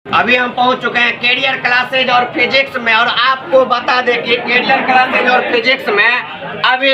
अभी हम पहुंच चुके हैं कैरियर क्लासेज और फिजिक्स में, और आपको बता दें कि कैरियर क्लासेज और फिजिक्स में अभी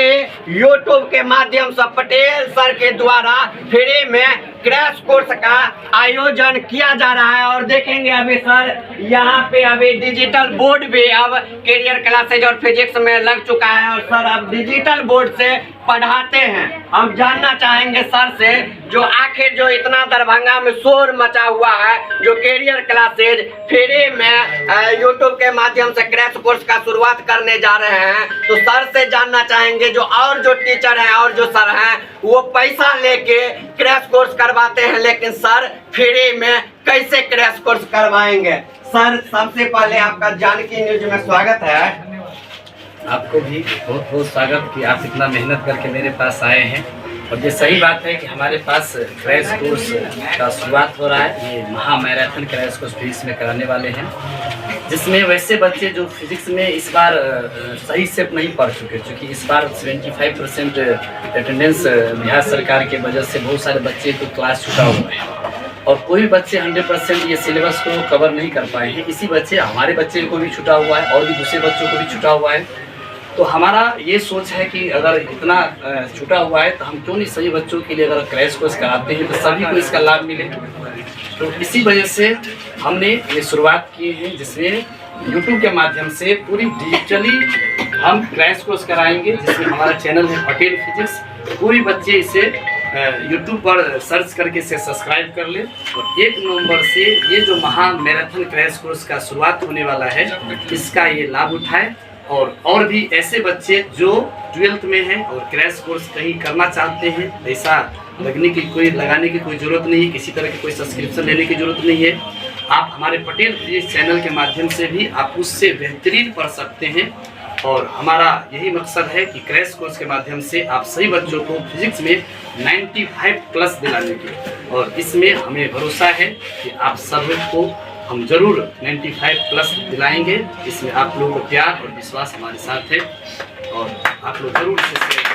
यूट्यूब के माध्यम से पटेल सर के द्वारा फ्री में क्रैश कोर्स का आयोजन किया जा रहा है। और देखेंगे अभी सर यहाँ पे अभी डिजिटल बोर्ड भी अब कैरियर क्लासेज और फिजिक्स में लग चुका है, और सर अब डिजिटल बोर्ड से पढ़ाते हैं। हम जानना चाहेंगे सर से जो आखिर जो इतना दरभंगा में शोर मचा हुआ है, जो कैरियर क्लासेज फ्री में यूट्यूब के माध्यम से क्रैश कोर्स का शुरुआत करने जा रहे हैं, तो सर से जानना चाहेंगे जो और जो टीचर हैं और जो सर हैं वो पैसा लेके क्रैश कोर्स करवाते हैं, लेकिन सर फ्री में कैसे क्रैश कोर्स करवाएंगे। सर सबसे पहले आपका जानकी न्यूज में स्वागत है। आपको भी बहुत बहुत स्वागत कि आप इतना मेहनत करके मेरे पास आए हैं। और ये सही बात है कि हमारे पास क्रैश कोर्स का शुरुआत हो रहा है। ये महा मैराथन क्रैश कोर्स फिजिक्स में कराने वाले हैं, जिसमें वैसे बच्चे जो फिजिक्स में इस बार सही से नहीं पढ़ चुके, क्योंकि इस बार 75% अटेंडेंस बिहार सरकार के वजह से बहुत सारे बच्चे को क्लास छूटा हुआ है, और कोई बच्चे 100% ये सिलेबस को कवर नहीं कर पाए हैं। इसी बच्चे हमारे बच्चे को भी छूटा हुआ है और भी दूसरे बच्चों को भी छूटा हुआ है। तो हमारा ये सोच है कि अगर इतना छूटा हुआ है तो हम क्यों नहीं सभी बच्चों के लिए अगर क्रैश कोर्स कराते हैं तो सभी को इसका लाभ मिले। तो इसी वजह से हमने ये शुरुआत की है, जिसमें YouTube के माध्यम से पूरी डिजिटली हम क्रैश कोर्स कराएंगे, जिसमें हमारा चैनल है पटेल फिजिक्स। पूरी बच्चे इसे YouTube पर सर्च करके इसे सब्सक्राइब कर ले, और 1 नवंबर से ये जो महा मैराथन क्रैश कोर्स का शुरुआत होने वाला है, इसका ये लाभ उठाए। और भी ऐसे बच्चे जो 12th में हैं और क्रैश कोर्स कहीं करना चाहते हैं, पैसा लगाने की कोई ज़रूरत नहीं है, किसी तरह की कोई सब्सक्रिप्शन लेने की ज़रूरत नहीं है। आप हमारे पटेल फिजिक्स चैनल के माध्यम से भी आप उससे बेहतरीन पढ़ सकते हैं। और हमारा यही मकसद है कि क्रैश कोर्स के माध्यम से आप सभी बच्चों को फिजिक्स में 95+ दिलाने की, और इसमें हमें भरोसा है कि आप सभी को हम जरूर 95+ दिलाएंगे। इसमें आप लोगों को प्यार और विश्वास हमारे साथ है, और आप लोग जरूर इसे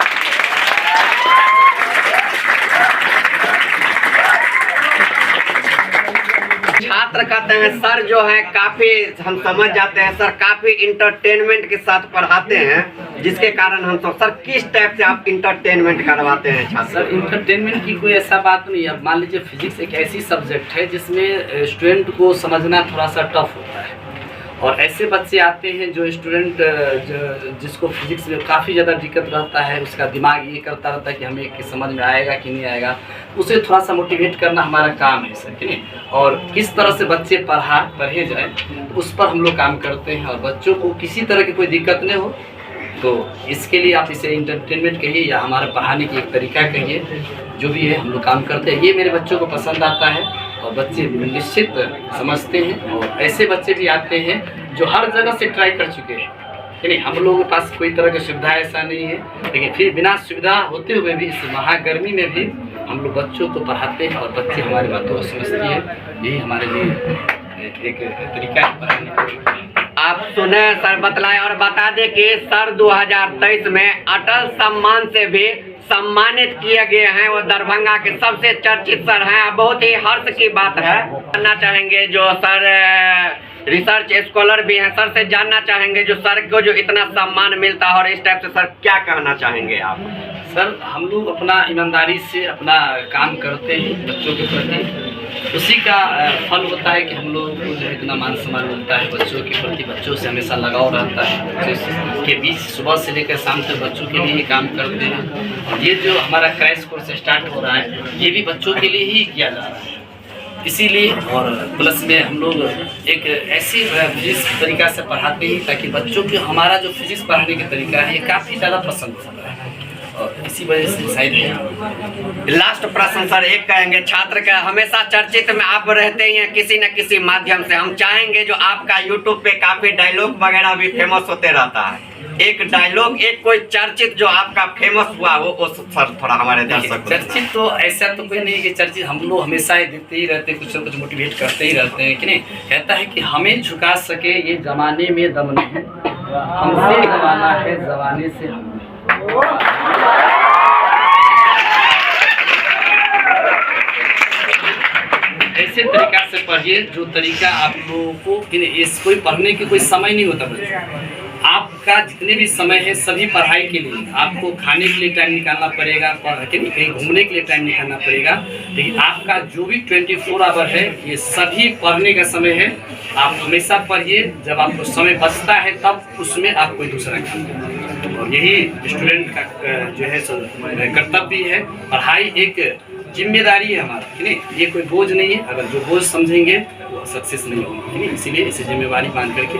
छात्र कहते हैं सर जो है काफी, हम समझ जाते हैं सर काफी इंटरटेनमेंट के साथ पढ़ाते हैं, जिसके कारण हम तो सर किस टाइप से आप इंटरटेनमेंट करवाते हैं छात्र? सर इंटरटेनमेंट की कोई ऐसा बात नहीं है। अब मान लीजिए फिजिक्स एक ऐसी सब्जेक्ट है जिसमें स्टूडेंट को समझना थोड़ा सा टफ होता है, और ऐसे बच्चे आते हैं जो स्टूडेंट जिसको फिजिक्स में काफ़ी ज़्यादा दिक्कत रहता है, उसका दिमाग ये करता रहता है कि हमें कि समझ में आएगा कि नहीं आएगा, उसे थोड़ा सा मोटिवेट करना हमारा काम है सर, कि नहीं। और किस तरह से बच्चे पढ़े जाए उस पर हम लोग काम करते हैं, और बच्चों को किसी तरह की कोई दिक्कत नहीं हो, तो इसके लिए आप इसे इंटरटेनमेंट कहिए या हमारे पढ़ाने की एक तरीका कहिए, जो भी है हम लोग काम करते हैं। ये मेरे बच्चों को पसंद आता है और बच्चे निश्चित समझते हैं। और ऐसे बच्चे भी आते हैं जो हर जगह से ट्राई कर चुके हैं, कि नहीं हम लोगों के पास कोई तरह की सुविधा ऐसा नहीं है, लेकिन फिर बिना सुविधा होते हुए भी इस महागर्मी में भी हम लोग बच्चों को पढ़ाते हैं, और बच्चे हमारी बातों को समझते हैं। यही हमारे लिए एक तरीका है पढ़ाने का। आप सुने सर बतलाए, और बता दें कि सर 2023 में अटल सम्मान से भी सम्मानित किए गए हैं। वो दरभंगा के सबसे चर्चित सर हैं। बहुत ही हर्ष की बात है। जानना चाहेंगे जो सर रिसर्च स्कॉलर भी हैं, सर से जानना चाहेंगे जो सर को जो इतना सम्मान मिलता है, और इस टाइप से सर क्या कहना चाहेंगे आप? सर हम लोग अपना ईमानदारी से अपना काम करते हैं बच्चों के प्रति, उसी का फल होता है कि हम लोगों को जो है इतना मान सम्मान मिलता है बच्चों के प्रति। बच्चों से हमेशा लगाव रहता है, बच्चों के बीच सुबह से लेकर शाम तक बच्चों के लिए ही काम करते हैं। और ये जो हमारा क्रैश कोर्स स्टार्ट हो रहा है, ये भी बच्चों के लिए ही किया जा रहा है इसीलिए। और प्लस में हम लोग एक ऐसी फिजिक्स तरीका से पढ़ाते हैं ताकि बच्चों को हमारा जो फिजिक्स पढ़ाने का तरीका है ये काफ़ी ज़्यादा पसंद होता है, और इसी वजह से शायद है। लास्ट प्रश्न सर एक कहेंगे, छात्र का हमेशा चर्चित में आप रहते ही हैं किसी न किसी माध्यम से, हम चाहेंगे जो आपका यूट्यूब पे काफी डायलॉग वगैरह भी फेमस होते रहता है, एक डायलॉग एक कोई चर्चित जो आपका फेमस हुआ वो सर थोड़ा हमारे दर्शक। चर्चित तो ऐसा तो कोई नहीं कि चर्चित, हम लोग हमेशा ही देते ही रहते हैं, कुछ न कुछ मोटिवेट करते ही रहते हैं, कि नहीं। कहता है कि हमें झुका सके ये जमाने में दम नहीं, हमसे जमाना है जमाने से हम। ऐसे ऐसे तरीका से पढ़िए जो तरीका आप लोगों को इस कोई पढ़ने की कोई समय नहीं होता बच्चों। आपका जितने भी समय है सभी पढ़ाई के लिए, आपको खाने के लिए टाइम निकालना पड़ेगा, कहीं घूमने के लिए टाइम निकालना पड़ेगा, लेकिन आपका जो भी 24 आवर है ये सभी पढ़ने का समय है। आप हमेशा पढ़िए, जब आपको समय बचता है तब उसमें आप कोई दूसरा काम करें, और यही स्टूडेंट का जो है कर्तव्य है। पढ़ाई एक जिम्मेदारी है हमारा, कि नहीं, ये कोई बोझ नहीं है। अगर जो बोझ समझेंगे वो सक्सेस नहीं होगी, नहीं, इसीलिए इसे जिम्मेवारी मान करके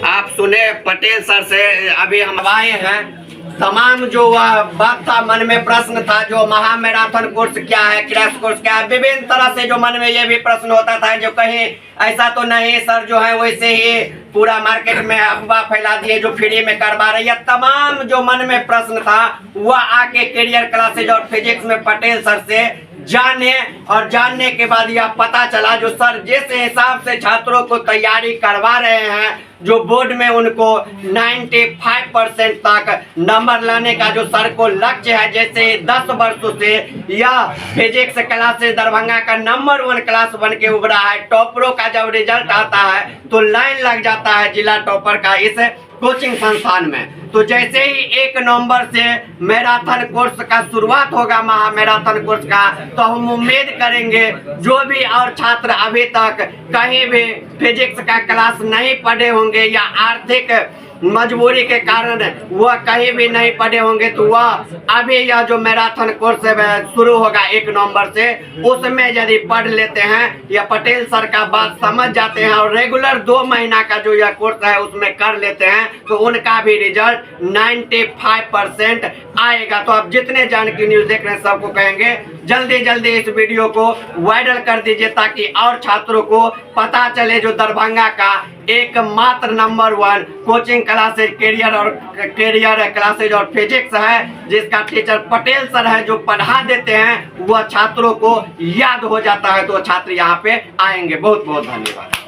आप सुने पटेल सर से। अभी हम आए हैं, तमाम जो बात था, मन में प्रश्न था, जो महा मैराथन कोर्स क्या है, क्रैश कोर्स क्या है, विभिन्न तरह से जो मन में ये भी प्रश्न होता था, जो कहीं ऐसा तो नहीं सर जो है वैसे ही पूरा मार्केट में अफवाह फैला दिए जो फ्री में करवा रही है। तमाम जो मन में प्रश्न था वह आके कैरियर क्लासेज और फिजिक्स में पटेल सर से जाने, और जानने के बाद यह पता चला जो सर जिस हिसाब से छात्रों को तैयारी करवा रहे हैं, जो बोर्ड में उनको 95% तक नंबर लाने का जो सर को लक्ष्य है, जैसे 10 वर्षों से यह फिजिक्स क्लासेस दरभंगा का नंबर 1 क्लास बन के उभरा है। टॉपरों का जब रिजल्ट आता है तो लाइन लग जाता है जिला टॉपर का इस कोचिंग संस्थान में। तो जैसे ही 1 नवंबर से मैराथन कोर्स का शुरुआत होगा, महा मैराथन कोर्स का, तो हम उम्मीद करेंगे जो भी और छात्र अभी तक कहीं भी फिजिक्स का क्लास नहीं पढ़े होंगे या आर्थिक मजबूरी के कारण वह कहीं भी नहीं पढ़े होंगे, तो वह अभी यह जो मैराथन कोर्स शुरू होगा 1 नवंबर से, उसमें यदि पढ़ लेते हैं या पटेल सर का बात समझ जाते हैं और रेगुलर 2 महीना का जो यह कोर्स है उसमें कर लेते हैं, तो उनका भी रिजल्ट 95% आएगा। तो आप जितने जानकी न्यूज देख रहे हैं सबको कहेंगे जल्दी जल्दी इस वीडियो को वायरल कर दीजिए, ताकि और छात्रों को पता चले जो दरभंगा का एकमात्र number 1 coaching classes career classes और फिजिक्स है, जिसका टीचर पटेल सर है, जो पढ़ा देते हैं, वह छात्रों को याद हो जाता है, तो छात्र यहाँ पे आएंगे। बहुत बहुत धन्यवाद।